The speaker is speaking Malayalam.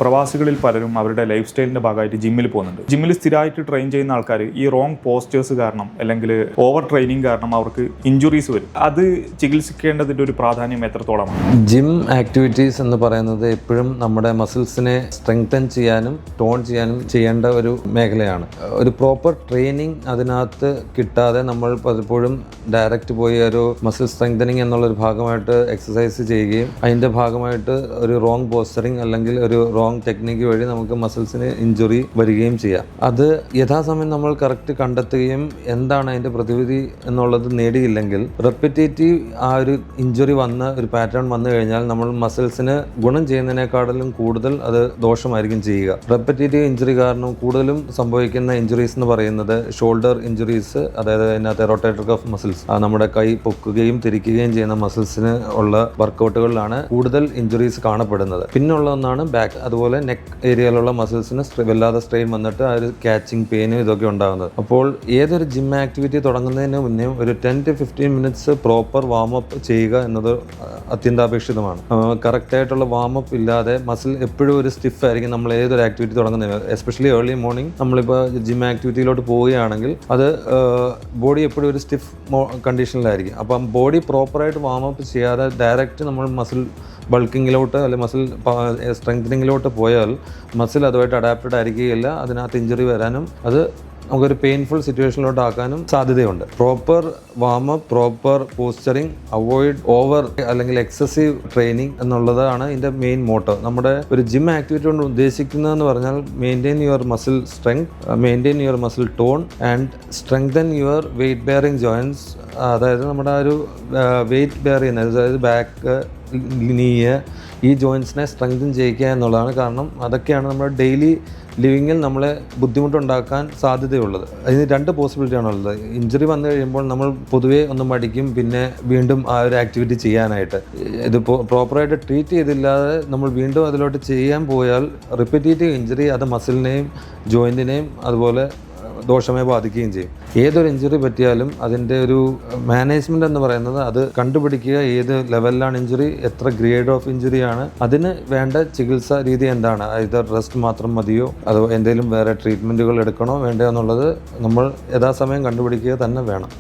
പ്രവാസികളിൽ പലരും അവരുടെ ലൈഫ് സ്റ്റൈലിന്റെ ഭാഗമായിട്ട് ജിമ്മിൽ പോകുന്നുണ്ട്. ജിമ്മിൽ സ്ഥിരമായിട്ട് ട്രെയിൻ ചെയ്യുന്ന ആൾക്കാർ ഈ റോങ് പോസ്റ്റേഴ്സ് കാരണം അല്ലെങ്കിൽ ഓവർ ട്രെയിനിങ് കാരണം അവർക്ക് ഇഞ്ചുറീസ് വരും. അത് ചികിത്സിക്കേണ്ടതിന്റെ ഒരു പ്രാധാന്യം എത്രത്തോളമാണ്? ജിം ആക്ടിവിറ്റീസ് എന്ന് പറയുന്നത് എപ്പോഴും നമ്മുടെ മസിൽസിനെ സ്ട്രെങ്തൻ ചെയ്യാനും ടോൺ ചെയ്യാനും ചെയ്യേണ്ട ഒരു മേഖലയാണ്. ഒരു പ്രോപ്പർ ട്രെയിനിങ് അതിനകത്ത് കിട്ടാതെ നമ്മൾ പലപ്പോഴും ഡയറക്റ്റ് പോയി ഒരു മസിൽ സ്ട്രെങ്തനിങ് എന്നുള്ളൊരു ഭാഗമായിട്ട് എക്സസൈസ് ചെയ്യുകയും അതിൻ്റെ ഭാഗമായിട്ട് ഒരു റോങ് പോസ്റ്ററിങ് അല്ലെങ്കിൽ ഒരു റോങ് ടെക്നിക്ക് വഴി നമുക്ക് മസിൽസിന് ഇഞ്ചുറി വരികയും ചെയ്യാം. അത് യഥാസമയം നമ്മൾ കറക്റ്റ് കണ്ടെത്തുകയും എന്താണ് അതിൻ്റെ പ്രതിവിധി എന്നുള്ളത് നേടിയില്ലെങ്കിൽ റെപ്പിറ്റേറ്റീവ് ആ ഒരു ഇഞ്ചുറി വന്ന ഒരു പാറ്റേൺ വന്നു കഴിഞ്ഞാൽ നമ്മൾ മസിൽസിന് ഗുണം ചെയ്യുന്നതിനേക്കാളും കൂടുതൽ അത് ദോഷമായിരിക്കും ചെയ്യുക. റെപ്പിറ്റേറ്റീവ് ഇഞ്ചുറി കാരണം കൂടുതലും സംഭവിക്കുന്ന ഇഞ്ചുറീസ് എന്ന് പറയുന്നത് ഷോൾഡർ ഇഞ്ചുറീസ്, അതായത് അതിനകത്ത് റൊട്ടേറ്റർ കഫ് മസിൽസ്, നമ്മുടെ കൈ പൊക്കുകയും തിരിക്കുകയും ചെയ്യുന്ന മസിൽസിന് ഉള്ള വർക്കൗട്ടുകളിലാണ് കൂടുതൽ ഇഞ്ചുറീസ് കാണപ്പെടുന്നത്. പിന്നുള്ള ഒന്നാണ് ബാക്ക്, അതുപോലെ നെക്ക് ഏരിയയിലുള്ള മസിൽസിന് വല്ലാതെ സ്ട്രെയിൻ വന്നിട്ട് ആ ഒരു ക്യാച്ചിങ് പെയിനും ഇതൊക്കെ ഉണ്ടാകുന്നത്. അപ്പോൾ ഏതൊരു ജിം ആക്ടിവിറ്റി തുടങ്ങുന്നതിന് മുന്നേ ഒരു 10 to 15 മിനിറ്റ്സ് പ്രോപ്പർ വാമപ്പ് ചെയ്യുക എന്നത് അത്യന്താപേക്ഷിതമാണ്. കറക്റ്റായിട്ടുള്ള വാമപ്പ് ഇല്ലാതെ മസിൽ എപ്പോഴും ഒരു സ്റ്റിഫ് ആയിരിക്കും നമ്മൾ ഏതൊരു ആക്ടിവിറ്റി തുടങ്ങുന്നതിന്. എസ്പെഷ്യലി ഏർലി മോർണിംഗ് നമ്മളിപ്പോൾ ജിം ആക്ടിവിറ്റിയിലോട്ട് പോവുകയാണെങ്കിൽ അത് ബോഡി എപ്പോഴും ഒരു സ്റ്റിഫ് കണ്ടീഷനിലായിരിക്കും. അപ്പം ബോഡി പ്രോപ്പറായിട്ട് വാമപ്പ് ചെയ്യാതെ ഡയറക്റ്റ് നമ്മൾ മസിൽ ബൾക്കിങ്ങിലോട്ട് അല്ലെങ്കിൽ മസിൽ സ്ട്രെങ്തനിങ്ങിലോട്ട് പോയാൽ മസിൽ അതുമായിട്ട് അഡാപ്റ്റഡ് ആയിരിക്കുകയില്ല. അതിനകത്ത് ഇഞ്ചുറി വരാനും അത് നമുക്കൊരു പെയിൻഫുൾ സിറ്റുവേഷനിലോട്ട് ആക്കാനും സാധ്യതയുണ്ട്. Proper warmup, proper posturing, avoid over അല്ലെങ്കിൽ എക്സസീവ് ട്രെയിനിങ് എന്നുള്ളതാണ് ഇതിൻ്റെ മെയിൻ മോട്ടോ. നമ്മുടെ ഒരു ജിം ആക്ടിവിറ്റി കൊണ്ട് ഉദ്ദേശിക്കുന്നതെന്ന് പറഞ്ഞാൽ maintain your muscle strength, maintain your muscle tone and strengthen your weight bearing joints. അതായത് നമ്മുടെ ആ ഒരു വെയിറ്റ് ബെയർ ചെയ്യുന്നത്, അതായത് ബാക്ക്, നീ, ഈ ജോയിൻറ്റ്സിനെ സ്ട്രെങ്തൻ ചെയ്യിക്കുക എന്നുള്ളതാണ്. കാരണം അതൊക്കെയാണ് നമ്മുടെ ഡെയിലി ലിവിങ്ങിൽ നമ്മളെ ബുദ്ധിമുട്ടുണ്ടാക്കാൻ സാധ്യതയുള്ളത്. അതിന് രണ്ട് പോസിബിലിറ്റിയാണുള്ളത്. ഇഞ്ചുറി വന്നു കഴിയുമ്പോൾ നമ്മൾ പൊതുവേ ഒന്ന് മടിക്കും, പിന്നെ വീണ്ടും ആ ഒരു ആക്ടിവിറ്റി ചെയ്യാനായിട്ട്. ഇത് പ്രോപ്പറായിട്ട് ട്രീറ്റ് ചെയ്തില്ലാതെ നമ്മൾ വീണ്ടും അതിലോട്ട് ചെയ്യാൻ പോയാൽ റിപ്പീറ്റേറ്റീവ് ഇഞ്ചുറി അത് മസിലിനെയും ജോയിൻറ്റിനെയും അതുപോലെ ദോഷമായി ബാധിക്കുകയും ചെയ്യും. ഏതൊരു ഇഞ്ചുറി പറ്റിയാലും അതിൻ്റെ ഒരു മാനേജ്മെൻറ്റ് എന്ന് പറയുന്നത് അത് കണ്ടുപിടിക്കുക, ഏത് ലെവലിലാണ് ഇഞ്ചുറി, എത്ര ഗ്രേഡ് ഓഫ് ഇഞ്ചുറിയാണ്, അതിന് വേണ്ട ചികിത്സാ രീതി എന്താണ്, ഇത് റെസ്റ്റ് മാത്രം മതിയോ അതോ എന്തെങ്കിലും വേറെ ട്രീറ്റ്മെൻറ്റുകൾ എടുക്കണോ വേണ്ടയോ എന്നുള്ളത് നമ്മൾ യഥാസമയം കണ്ടുപിടിക്കുക തന്നെ വേണം.